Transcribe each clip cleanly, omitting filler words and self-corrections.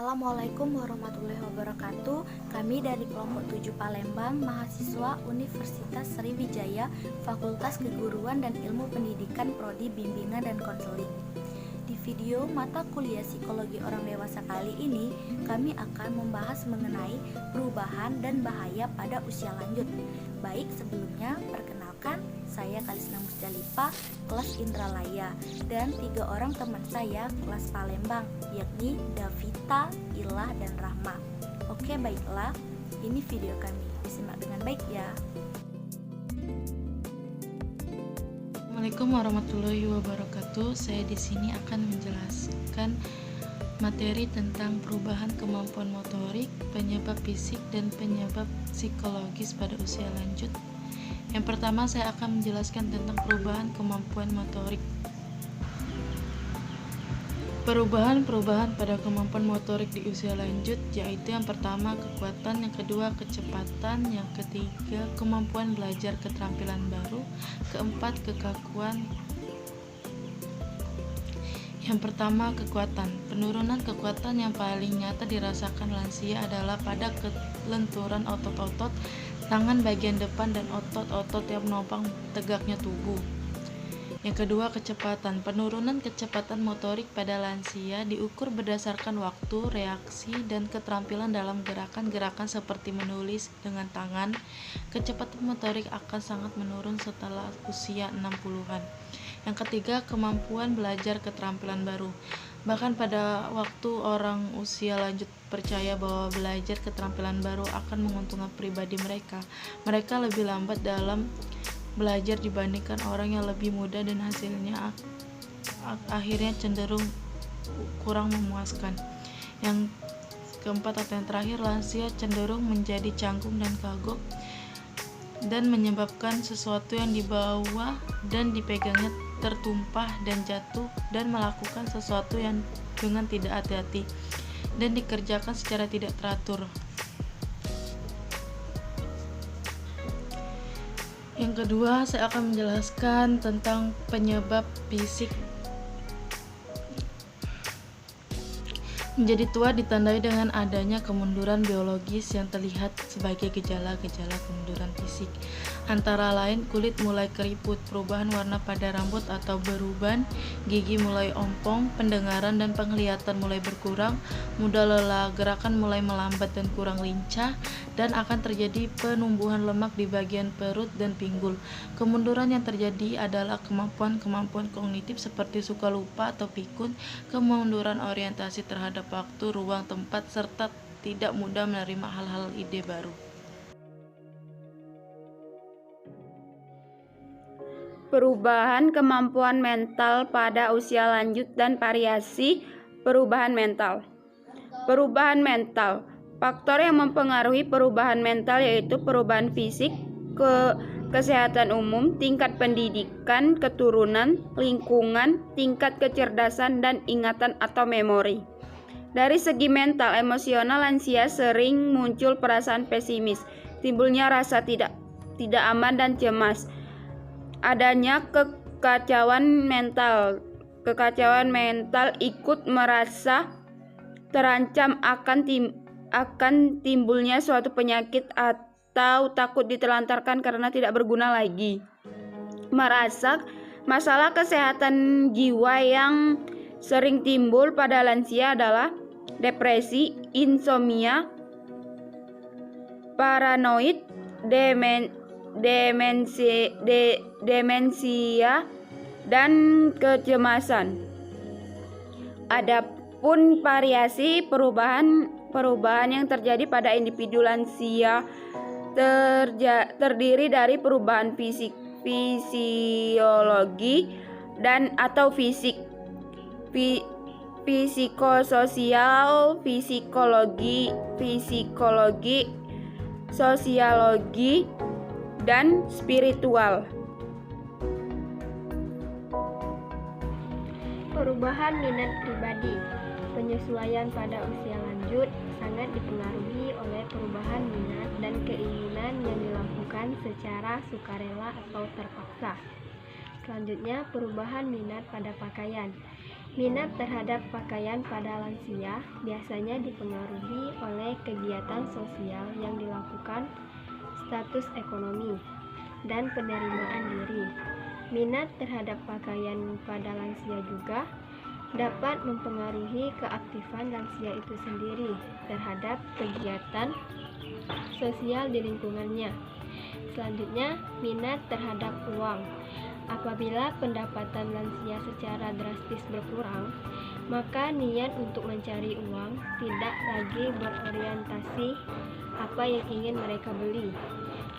Assalamualaikum warahmatullahi wabarakatuh. Kami dari kelompok 7 Palembang, mahasiswa Universitas Sriwijaya, Fakultas Keguruan dan Ilmu Pendidikan Prodi Bimbingan dan Konseling. Di video mata kuliah Psikologi Orang Dewasa kali ini, kami akan membahas mengenai perubahan dan bahaya pada usia lanjut. Baik, sebelumnya perkenalkan, saya Kalisna Musdalifah, kelas Indralaya, dan 3 orang teman saya kelas Palembang, yakni Davita, Ilah, dan Rahma. Oke, baiklah, ini video kami, disimak dengan baik ya. Assalamualaikum warahmatullahi wabarakatuh. Saya di sini akan menjelaskan materi tentang perubahan kemampuan motorik, penyebab fisik, dan penyebab psikologis pada usia lanjut. Yang pertama, saya akan menjelaskan tentang perubahan kemampuan motorik. Perubahan pada kemampuan motorik di usia lanjut yaitu yang pertama kekuatan, yang kedua kecepatan, yang ketiga kemampuan belajar keterampilan baru, keempat kekakuan. Yang pertama kekuatan. Penurunan kekuatan yang paling nyata dirasakan lansia adalah pada kelenturan otot-otot tangan bagian depan dan otot-otot yang menopang tegaknya tubuh. Yang kedua, kecepatan. Penurunan kecepatan motorik pada lansia diukur berdasarkan waktu, reaksi, dan keterampilan dalam gerakan-gerakan seperti menulis dengan tangan. Kecepatan motorik akan sangat menurun setelah usia 60-an. Yang ketiga, kemampuan belajar keterampilan baru. Bahkan pada waktu orang usia lanjut percaya bahwa belajar keterampilan baru akan menguntungkan pribadi mereka, mereka lebih lambat dalam belajar dibandingkan orang yang lebih muda dan hasilnya akhirnya cenderung kurang memuaskan. Yang keempat atau yang terakhir, lansia cenderung menjadi canggung dan kagok dan menyebabkan sesuatu yang dibawa dan dipegangnya tertumpah dan jatuh, dan melakukan sesuatu yang dengan tidak hati-hati dan dikerjakan secara tidak teratur. Yang kedua, saya akan menjelaskan tentang penyebab fisik. Menjadi tua ditandai dengan adanya kemunduran biologis yang terlihat sebagai gejala-gejala kemunduran fisik. Antara lain, kulit mulai keriput, perubahan warna pada rambut atau beruban, gigi mulai ompong, pendengaran dan penglihatan mulai berkurang, mudah lelah, gerakan mulai melambat dan kurang lincah, dan akan terjadi penumbuhan lemak di bagian perut dan pinggul. Kemunduran yang terjadi adalah kemampuan kognitif seperti suka lupa atau pikun, kemunduran orientasi terhadap waktu, ruang, tempat, serta tidak mudah menerima hal-hal ide baru. Perubahan kemampuan mental pada usia lanjut dan variasi perubahan mental. Perubahan mental. Faktor yang mempengaruhi perubahan mental yaitu perubahan fisik, kesehatan umum, tingkat pendidikan, keturunan, lingkungan, tingkat kecerdasan, dan ingatan atau memori. Dari segi mental, emosional lansia sering muncul perasaan pesimis, timbulnya rasa tidak aman dan cemas. Adanya kekacauan mental. Kekacauan mental ikut merasa terancam akan timbulnya suatu penyakit atau takut ditelantarkan karena tidak berguna lagi. Merasa masalah kesehatan jiwa yang sering timbul pada lansia adalah depresi, insomnia, paranoid, demensia, dan kecemasan. Adapun variasi perubahan yang terjadi pada individu lansia terdiri dari perubahan fisiologi dan atau fisik, psikososial, psikologi, sosiologi, dan spiritual. Perubahan minat pribadi. Penyesuaian pada usia lanjut sangat dipengaruhi oleh perubahan minat dan keinginan yang dilakukan secara sukarela atau terpaksa. Selanjutnya, perubahan minat pada pakaian. Minat terhadap pakaian pada lansia biasanya dipengaruhi oleh kegiatan sosial yang dilakukan, status ekonomi, dan penerimaan diri. Minat terhadap pakaian pada lansia juga dapat mempengaruhi keaktifan lansia itu sendiri terhadap kegiatan sosial di lingkungannya. Selanjutnya, minat terhadap uang. Apabila pendapatan lansia secara drastis berkurang, maka niat untuk mencari uang tidak lagi berorientasi apa yang ingin mereka beli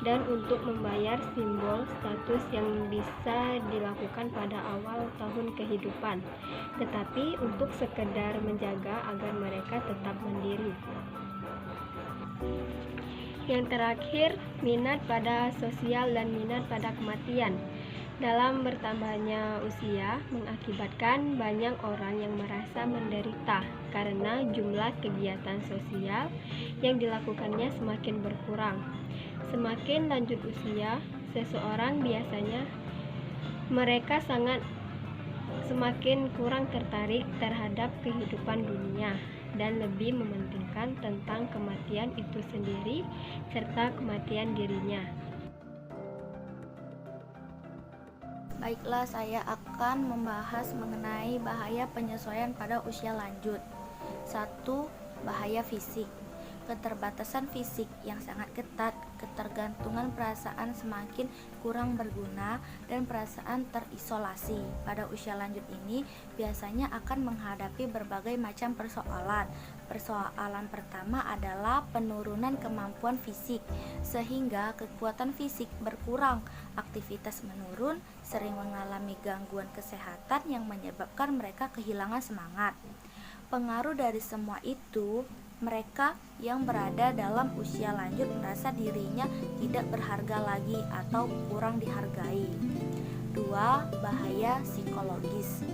dan untuk membayar simbol status yang bisa dilakukan pada awal tahun kehidupan, tetapi untuk sekedar menjaga agar mereka tetap mandiri. Yang terakhir, minat pada sosial dan minat pada kematian. Dalam bertambahnya usia mengakibatkan banyak orang yang merasa menderita karena jumlah kegiatan sosial yang dilakukannya semakin berkurang. Semakin lanjut usia seseorang, biasanya mereka semakin kurang tertarik terhadap kehidupan dunia dan lebih mementingkan tentang kematian itu sendiri serta kematian dirinya. Baiklah, saya akan membahas mengenai bahaya penyesuaian pada usia lanjut. 1. Bahaya fisik. Keterbatasan fisik yang sangat ketat, ketergantungan perasaan semakin kurang berguna, dan perasaan terisolasi pada usia lanjut ini biasanya akan menghadapi berbagai macam persoalan. Persoalan pertama adalah penurunan kemampuan fisik, sehingga kekuatan fisik berkurang, aktivitas menurun, sering mengalami gangguan kesehatan yang menyebabkan mereka kehilangan semangat. Pengaruh dari semua itu, mereka yang berada dalam usia lanjut merasa dirinya tidak berharga lagi atau kurang dihargai. 2. Bahaya psikologis.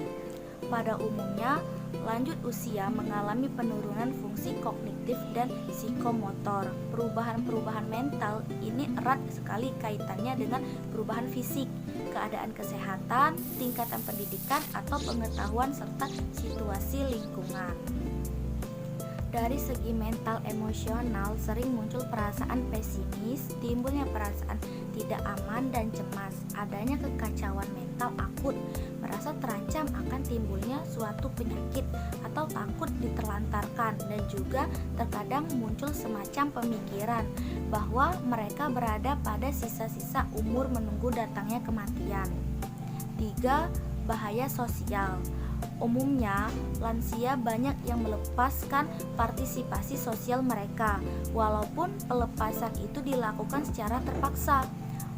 Pada umumnya, lanjut usia mengalami penurunan fungsi kognitif dan psikomotor. Perubahan-perubahan mental ini erat sekali kaitannya dengan perubahan fisik, keadaan kesehatan, tingkatan pendidikan atau pengetahuan serta situasi lingkungan. Dari segi mental emosional sering muncul perasaan pesimis, timbulnya perasaan tidak aman dan cemas, adanya kekacauan mental akut, merasa terancam akan timbulnya suatu penyakit atau takut diterlantarkan, dan juga terkadang muncul semacam pemikiran bahwa mereka berada pada sisa-sisa umur menunggu datangnya kematian. 3. Bahaya sosial. Umumnya, lansia banyak yang melepaskan partisipasi sosial mereka, walaupun pelepasan itu dilakukan secara terpaksa.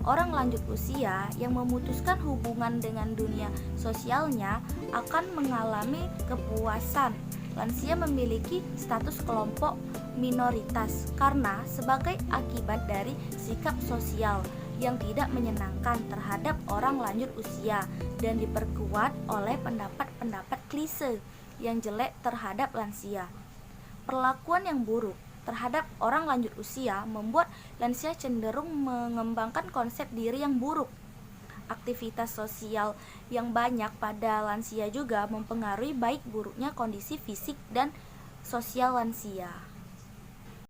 Orang lanjut usia yang memutuskan hubungan dengan dunia sosialnya akan mengalami kepuasan. Lansia memiliki status kelompok minoritas karena sebagai akibat dari sikap sosial yang tidak menyenangkan terhadap orang lanjut usia dan diperkuat oleh pendapat-pendapat klise yang jelek terhadap lansia. Perlakuan yang buruk terhadap orang lanjut usia membuat lansia cenderung mengembangkan konsep diri yang buruk. Aktivitas sosial yang banyak pada lansia juga mempengaruhi baik buruknya kondisi fisik dan sosial lansia.